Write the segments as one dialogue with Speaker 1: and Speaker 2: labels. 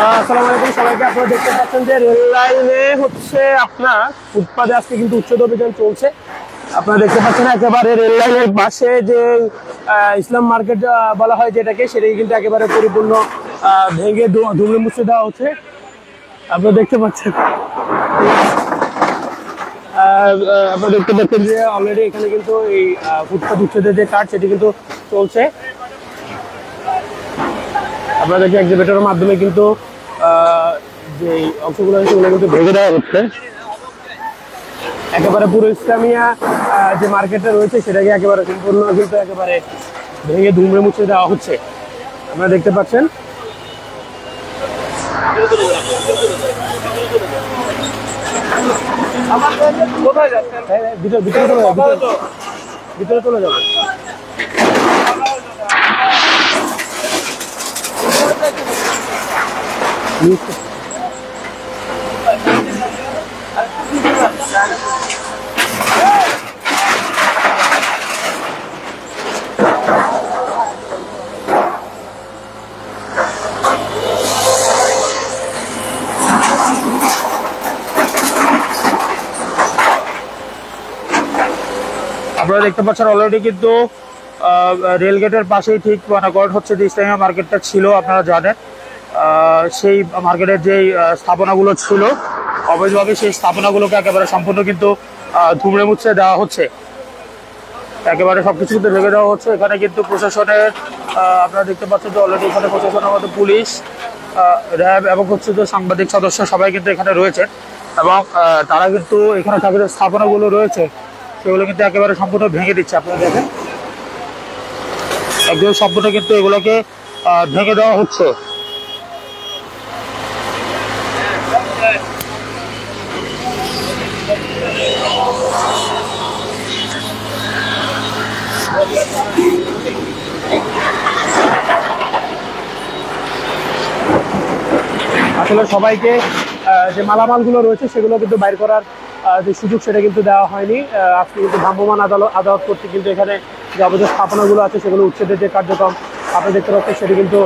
Speaker 1: আসসালামু আলাইকুম সবাইকে। আপনারা দেখতে পাচ্ছেন যে রেল লাইনে হচ্ছে আপনার ফুটপাতে আজকে কিন্তু উচ্ছেদ অভিযান চলছে। আপনারা দেখতে পাচ্ছেন একেবারে রেল লাইনের পাশে যে ইসলাম মার্কেট বলা হয় যেটাকে, সেটাকে কিন্তু একেবারে পরিপূর্ণ ভেঙে ধুমড়ে মুছে দেওয়া হচ্ছে। আপনারা দেখতে পাচ্ছেন যে অলরেডি এখানে কিন্তু এই ফুটপাত উচ্ছেদের যে কাজ সেটি কিন্তু চলছে। আপনাদেরকে এক্সিবিটরের মাধ্যমে কিন্তু যে অংশগুলো আছে সেগুলো কিন্তু ভেঙে দেওয়া হচ্ছে। একেবারে পুরো ইসলামিয়া যে মার্কেটটা রয়েছে সেটাকে একেবারে সম্পূর্ণ কিন্তু একেবারে ভেঙে ধুমড়ে মুছে দেওয়া হচ্ছে। আপনারা দেখতে পাচ্ছেন ভিতরে চলে যাবে। আপনারা দেখতে পাচ্ছেন অলরেডি কিন্তু রেল গেটের পাশেই ঠিক কোয়ানাকোয়ার্ড হচ্ছে যে ইসলামিয়া মার্কেটটা ছিল, আপনারা জানেন সেই মার্কেটের যেই স্থাপনাগুলো ছিল অবৈধভাবে সেই স্থাপনাগুলোকে একেবারে সম্পূর্ণ কিন্তু ধুমড়ে মুছে দেওয়া হচ্ছে। একেবারে সবকিছু কিন্তু ভেঙে দেওয়া হচ্ছে। এখানে কিন্তু প্রশাসনের আপনারা দেখতে পাচ্ছেন যে অলরেডি এখানে প্রশাসনের মধ্যে পুলিশ, র্যাব এবং হচ্ছে যে সাংবাদিক সদস্য সবাই কিন্তু এখানে রয়েছে এবং তারা কিন্তু এখানে থাকা যে স্থাপনাগুলো রয়েছে সেগুলো কিন্তু একেবারে সম্পূর্ণ ভেঙে দিচ্ছে। আপনারা দেখেন একদম সম্পূর্ণ কিন্তু এগুলোকে ভেঙে দেওয়া হচ্ছে। আসলে সবাইকে যে মালামালগুলো রয়েছে সেগুলো কিন্তু বাইর করার যে সুযোগ সেটা কিন্তু দেওয়া হয়নি। আজকে কিন্তু ভ্রাম্যমাণ আদালত কর্তৃক কিন্তু এখানে যে অবৈধ স্থাপনাগুলো আছে সেগুলো উচ্ছেদের যে কার্যক্রম আপনি দেখতে পাচ্ছেন সেটি কিন্তু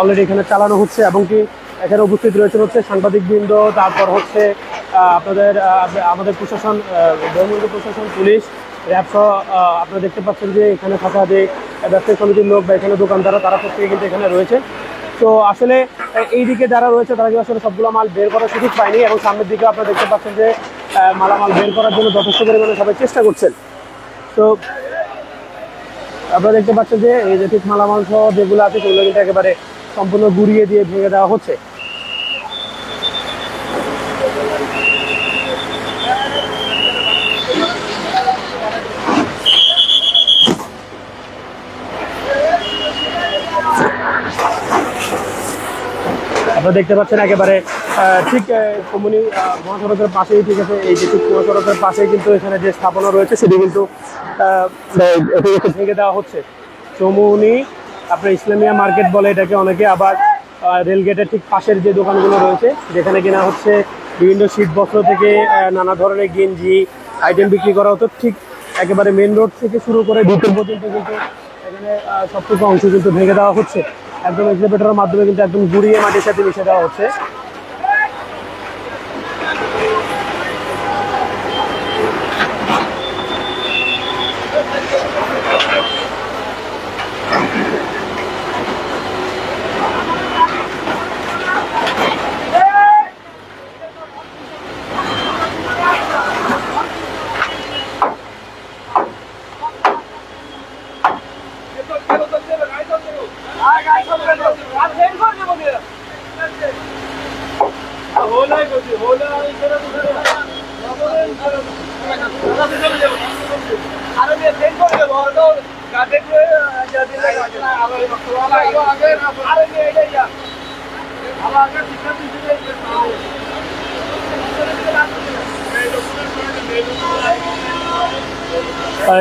Speaker 1: অলরেডি এখানে চালানো হচ্ছে এবং কি এখানে উপস্থিত রয়েছে হচ্ছে সাংবাদিকবৃন্দ, তারপর হচ্ছে আমাদের প্রশাসন, দমকল প্রশাসন, পুলিশ, র্যাব সহ আপনারা দেখতে পাচ্ছেন যে এখানে থাকা যে ব্যবসায়ী সমিতির লোক বা এখানে দোকানদাররা তারা প্রত্যেকে কিন্তু এখানে রয়েছে। তো আসলে এই দিকে যারা রয়েছে তারা কিন্তু আসলে সবগুলো মাল বের করার সুযোগ পায়নি এবং সামনের দিকে আপনারা দেখতে পাচ্ছেন যে মালামাল বের করার জন্য যথেষ্ট পরিমাণে সবাই চেষ্টা করছেন। তো আপনারা দেখতে পাচ্ছেন যে এই যে ঠিক মালামাল সহ যেগুলো আছে সেগুলো কিন্তু একেবারে সম্পূর্ণ গুড়িয়ে দিয়ে ভেঙে দেওয়া হচ্ছে। আপনারা দেখতে পাচ্ছেন একেবারে ঠিক কমুনি মহাসড়কের পাশেই, ঠিক আছে, এই যে ঠিক মহাসড়কের পাশেই কিন্তু এখানে যে স্থাপনা রয়েছে সেটি কিন্তু ভেঙে দেওয়া হচ্ছে। চৌমুহনী আপনার ইসলামিয়া মার্কেট বলে এটাকে অনেকে, আবার রেলগেটের ঠিক পাশের যে দোকানগুলো রয়েছে যেখানে কিনা হচ্ছে বিভিন্ন শীত বস্ত্র থেকে নানা ধরনের গেঞ্জি আইটেম বিক্রি করা হতো, ঠিক একেবারে মেন রোড থেকে শুরু করে ভিতর পর্যন্ত কিন্তু এখানে সবটুকু অংশ কিন্তু ভেঙে দেওয়া হচ্ছে। একদম এক্সিবিটরের মাধ্যমে কিন্তু একদম গুড়িয়ে মাটির সাথে মিশে দেওয়া হচ্ছে।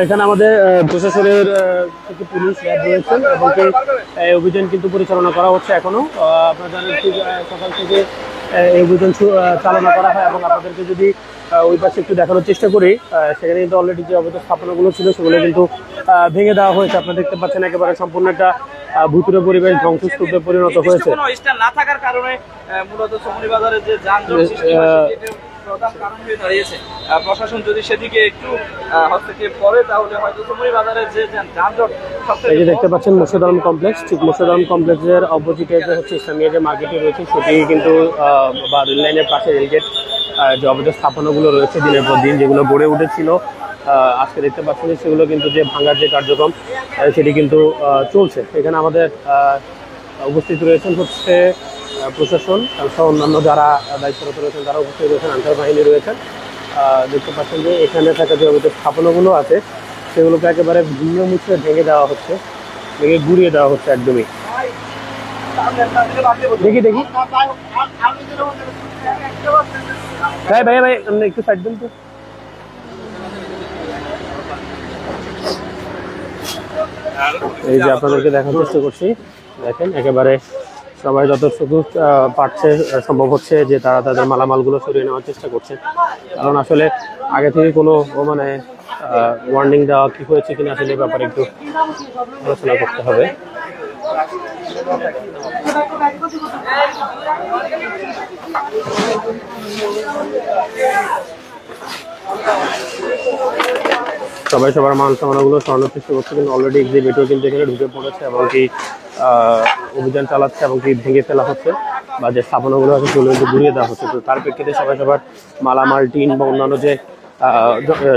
Speaker 1: এখানে আমাদের প্রশাসনের থেকে পুলিশ র্যাব রয়েছেন এবং এই অভিযান কিন্তু পরিচালনা করা হচ্ছে এখনো। আপনারা জানেন ঠিক সকাল থেকে এই অভিযান চালনা করা হয় এবং আপনাদেরকে যদি ওই পাশে একটু দেখানোর চেষ্টা করি, সেখানে কিন্তু অলরেডি যে অবৈধ স্থাপনাগুলো ছিল সেগুলো কিন্তু ভেঙে দেওয়া হয়েছে। আপনারা দেখতে পাচ্ছেন একেবারে সম্পূর্ণ একটা ভুতুরে পরিবেশ ধ্বংসস্তূপে পরিণত হয়েছে।
Speaker 2: কোনো স্ট্যান্ড না থাকার কারণে মূলত চৌমুহনী বাজারে যে যানজট সৃষ্টি হয় সেটা প্রধান কারণ হয়ে দাঁড়িয়েছে। প্রশাসন যদি সেদিকে একটু হস্তক্ষেপ করে তাহলে হয়তো চৌমুহনী বাজারের যে যানজট।
Speaker 1: এই যে দেখতে পাচ্ছেন মোর্শেদ আলম কমপ্লেক্স, ঠিক মোর্শেদ আলম কমপ্লেক্সের অপোজিটে যে হচ্ছে ইসলামিয়া যে মার্কেটটি রয়েছে সেটি কিন্তু বা রেল লাইনের পাশে রেলগেট যে অবৈধ স্থাপনাগুলো রয়েছে দিনের পর দিন যেগুলো গড়ে উঠেছিল আজকে দেখতে পাচ্ছেন যে সেগুলো কিন্তু যে ভাঙার যে কার্যক্রম সেটি কিন্তু চলছে। এখানে আমাদের উপস্থিত রয়েছেন হচ্ছে প্রশাসন সহ অন্যান্য যারা দায়িত্বরত রয়েছেন তারা উপস্থিত রয়েছেন, আনসার বাহিনী রয়েছেন। দেখতে পাচ্ছেন যে এখানে থাকা যে অবৈধ স্থাপনাগুলো আছে সেগুলোকে একেবারে ভিন্ন মুছে ভেঙে দেওয়া হচ্ছে, ভেঙে গুড়িয়ে দেওয়া হচ্ছে একদমই। দেখি দেখি ভাই ভাই ভাই আপনি একটু সাইড দেন তো। এই যে আপনাদেরকে দেখার চেষ্টা করছি, দেখেন একেবারে সবাই যতটুকু পারছে সম্ভব হচ্ছে যে তারা তাদের মালামালগুলো সরিয়ে নেওয়ার চেষ্টা করছে, কারণ আসলে আগে থেকে কোনো মানে ওয়ার্নিং দেওয়া কি হয়েছে কিনা আসলে ব্যাপারে একটু আলোচনা করতে হবে। সবাই সবার মান সম্মানগুলো সরানোর চেষ্টা করছে, কিন্তু অলরেডি এক্সিবিটর কিন্তু এখানে ঢুকে পড়েছে এবং কি অভিযান চালাচ্ছে এবং কি ভেঙে ফেলা হচ্ছে বা যে স্থাপনাগুলো আছে সেগুলো কিন্তু ঘুরিয়ে দেওয়া হচ্ছে। তো তার প্রেক্ষিতে সবাই সবার মালামাল টিন বা অন্যান্য যে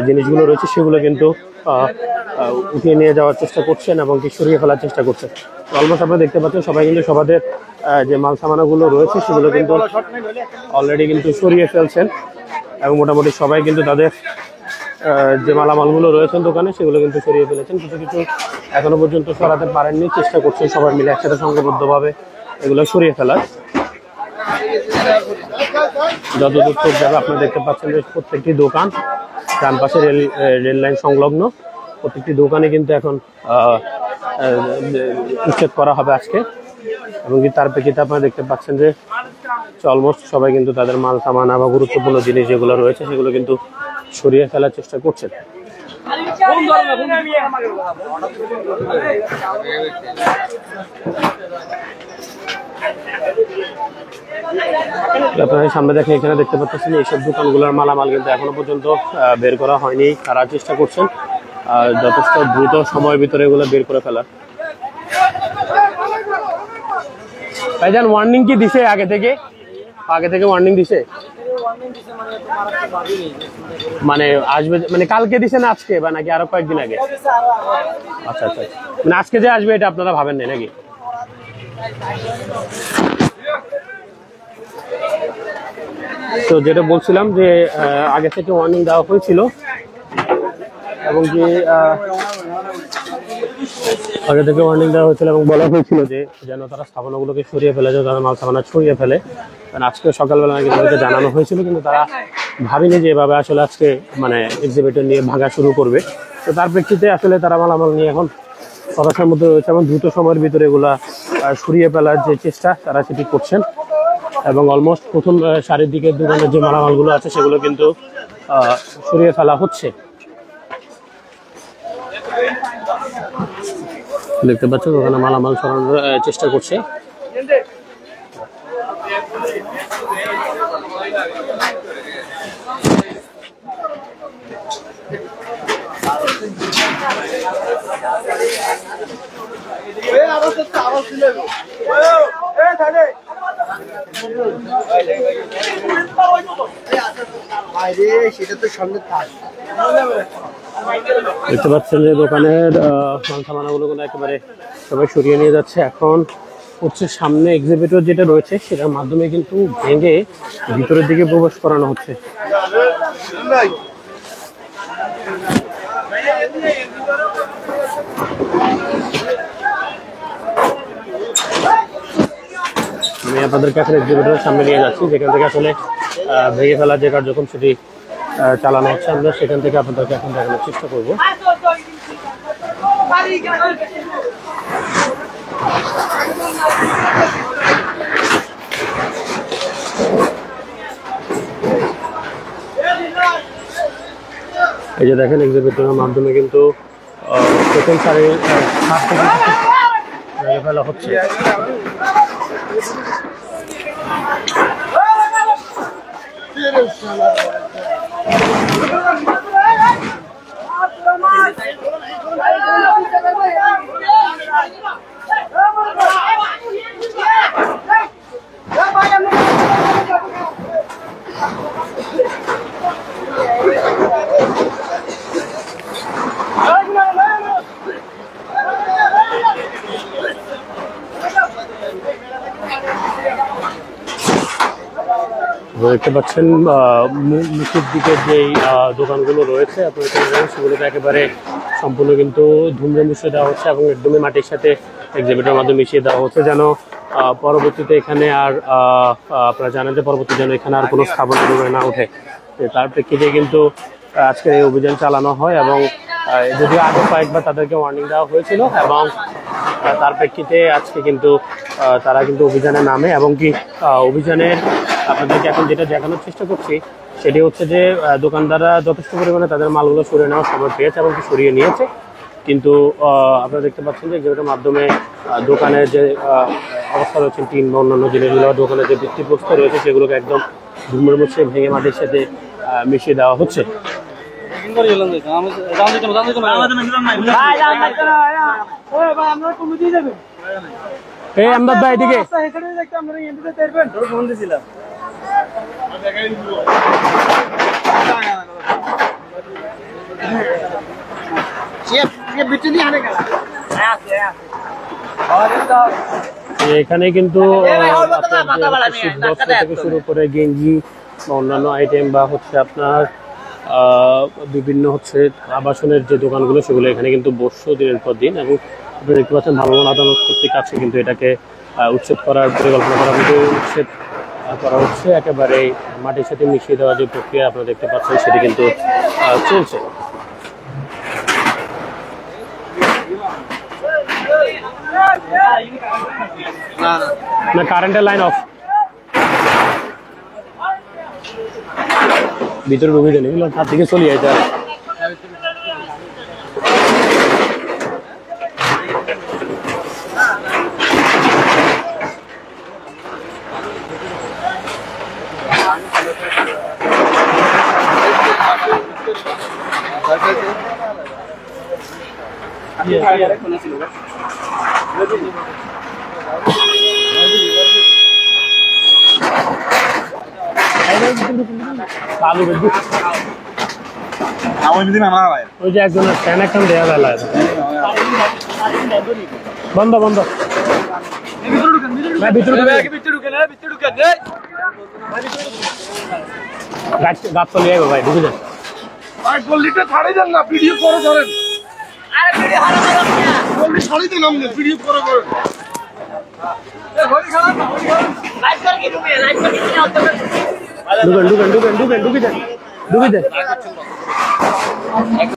Speaker 1: জিনিসগুলো রয়েছে সেগুলো কিন্তু উঠিয়ে নিয়ে যাওয়ার চেষ্টা করছেন এবং কি সরিয়ে ফেলার চেষ্টা করছেন। অলমোস্ট আপনারা দেখতে পাচ্ছেন সবাই কিন্তু সবাদের যে মাল সামানাগুলো রয়েছে সেগুলো কিন্তু অলরেডি কিন্তু সরিয়ে ফেলছেন এবং মোটামুটি সবাই কিন্তু তাদের যে মালামালগুলো রয়েছেন দোকানে সেগুলো কিন্তু সরিয়ে ফেলেছেন। কিছু কিছু এখনো পর্যন্ত সরাতে পারেননি, চেষ্টা করছেন সবাই মিলে একসাথে সংঘবদ্ধভাবে এগুলো সরিয়ে ফেলার। যতদূর চোখ যাবে আপনারা দেখতে পাচ্ছেন যে প্রত্যেকটি দোকান ডান পাশে রেল লাইন সংলগ্ন প্রত্যেকটি দোকানে কিন্তু এখন উচ্ছেদ করা হবে আজকে এবং কি তার প্রেক্ষিতে আপনারা দেখতে পাচ্ছেন যে অলমোস্ট সবাই কিন্তু তাদের মাল সামানা বা গুরুত্বপূর্ণ জিনিস যেগুলো রয়েছে সেগুলো কিন্তু সরিয়ে ফেলার চেষ্টা করছেন। আপনারা সামনে দেখেন এখানে দেখতে পাচ্ছেন এইসব দোকানগুলোর মালামাল কিন্তু এখনো পর্যন্ত বের করা হয়নি, তারা চেষ্টা করছেন যথেষ্ট দ্রুত সময়ের ভিতরে এগুলো বের করে ফেলার। ভাইজান ওয়ার্নিং কি দিছে আগে থেকে ওয়ার্নিং দিছে? মানে আসবে মানে কালকে দিছে না আজকে বা নাকি আরো কয়েকদিন আগে? আচ্ছা আচ্ছা, মানে আজকে যে আসবে এটা আপনারা ভাবেন না নাকি? তো যেটা বলছিলাম যে আগে থেকে ওয়ার্নিং দেওয়া হয়েছিল এবং কি আগে থেকে ওয়ার্নিং দেওয়া হয়েছিল এবং বলা হয়েছিল যে যেন তারা স্থাপনাগুলোকে সরিয়ে ফেলে, যে তারা মাল সামানা ছড়িয়ে ফেলে। কারণ আজকে সকালবেলা নাকি তাদেরকে জানানো হয়েছিল, কিন্তু তারা ভাবিনি যে এভাবে আসলে আজকে মানে এক্সিবিটর নিয়ে ভাঙা শুরু করবে। তো তার প্রেক্ষিতে আসলে তারা মালামাল নিয়ে এখন হতাশার মধ্যে রয়েছে এবং দ্রুত সময়ের ভিতরে এগুলা সরিয়ে ফেলার যে চেষ্টা তারা সেটি করছেন এবং অলমোস্ট প্রথম সারির দিকে দোকানের যে মালামালগুলো আছে সেগুলো কিন্তু সরিয়ে ফেলা হচ্ছে। দেখতে পাচ্ছেন ওখানে মালামাল সরানোর চেষ্টা করছে। দেখতে পাচ্ছেন যে দোকানের মাল সামানাগুলো একেবারে সবাই সরিয়ে নিয়ে যাচ্ছে। এখন হচ্ছে সামনে এক্সিবিটর যেটা রয়েছে সেটার মাধ্যমে কিন্তু ভেঙে ভিতরের দিকে প্রবেশ করানো হচ্ছে। আমি আপনাদেরকে এখন এক্সিবিটরের সামনে নিয়ে যাচ্ছি, যেখান থেকে আসলে ভেঙে ফেলার যে কার্যক্রম সেটি চালানো হচ্ছে। আমরা সেখান থেকে আপনাদেরকে এখন দেখানোর চেষ্টা করবো। এই যে দেখেন এক্সিবিটরের মাধ্যমে কিন্তু প্রথম সারির ফেলা হচ্ছে। দেখতে পাচ্ছেন মুখের দিকে যেই দোকানগুলো রয়েছে আপনার সেগুলোকে একেবারে সম্পূর্ণ কিন্তু ধুমড়ে মিশিয়ে দেওয়া হচ্ছে এবং একদমই মাটির সাথে এক্সিবিটের মাধ্যমে মিশিয়ে দেওয়া হচ্ছে, যেন পরবর্তীতে এখানে আর আপনারা জানেন যে পরবর্তী যেন এখানে আর কোনো স্থাপন না ওঠে। তার প্রেক্ষিতে কিন্তু আজকে এই অভিযান চালানো হয় এবং যদিও আগে কয়েকবার তাদেরকে ওয়ার্নিং দেওয়া হয়েছিল এবং তার প্রেক্ষিতে আজকে কিন্তু তারা কিন্তু অভিযানে নামে এবং কি অভিযানের আপনাদেরকে এখন যেটা দেখানোর চেষ্টা করছি সেটি হচ্ছে যে দোকানদাররা যথেষ্ট পরিমাণে তাদের মালগুলো সরিয়ে নেওয়ার সময় পেয়েছে এবং সরিয়ে নিয়েছে, কিন্তু আপনারা দেখতে পাচ্ছেন যে যেটার মাধ্যমে দোকানের যে অবস্থা রয়েছে টিন বা অন্যান্য জিনিসগুলো দোকানের যে ভিত্তিপ্রস্তর রয়েছে সেগুলোকে একদম ধুমড়ে মুছে ভেঙে মাটির সাথে মিশিয়ে দেওয়া হচ্ছে। এই আমদাদ ভাই এদিকে এখানে কিন্তু শীতবস্ত্র থেকে শুরু করে গেঞ্জি বা অন্যান্য আইটেম বা হচ্ছে আপনার বিভিন্ন হচ্ছে আবাসনের যে দোকানগুলো সেগুলো এখানে কিন্তু বসছে দিনের পর দিন এবং আপনারা দেখতে পাচ্ছেন ভ্রাম্যমাণ আদালত কর্তৃক কাছে কিন্তু এটাকে উচ্ছেদ করার পরিকল্পনা করা কিন্তু উচ্ছেদ করা হচ্ছে, একেবারে মাটির সাথে মিশিয়ে দেওয়ার যে প্রক্রিয়া আপনারা দেখতে পাচ্ছেন সেটি কিন্তু চলছে। না কারেন্টের লাইন অফ, ভিতরে ঢুকে যান এগুলো হাত থেকে চলে যায়। ওই যে একজনের ফ্যান এখন দেওয়া বেলা বন্ধ বন্ধ গাছ চলে যাবে ভাই ঢুকে যান ছাড়ি দেন না ভিডিও করে ধরেন ছাড়ি দেন আপনি ভিডিও করে করেন ঢুকেন ঢুকেন ঢুকেন ঢুকেন ঢুকে দেন ঢুকে দেন।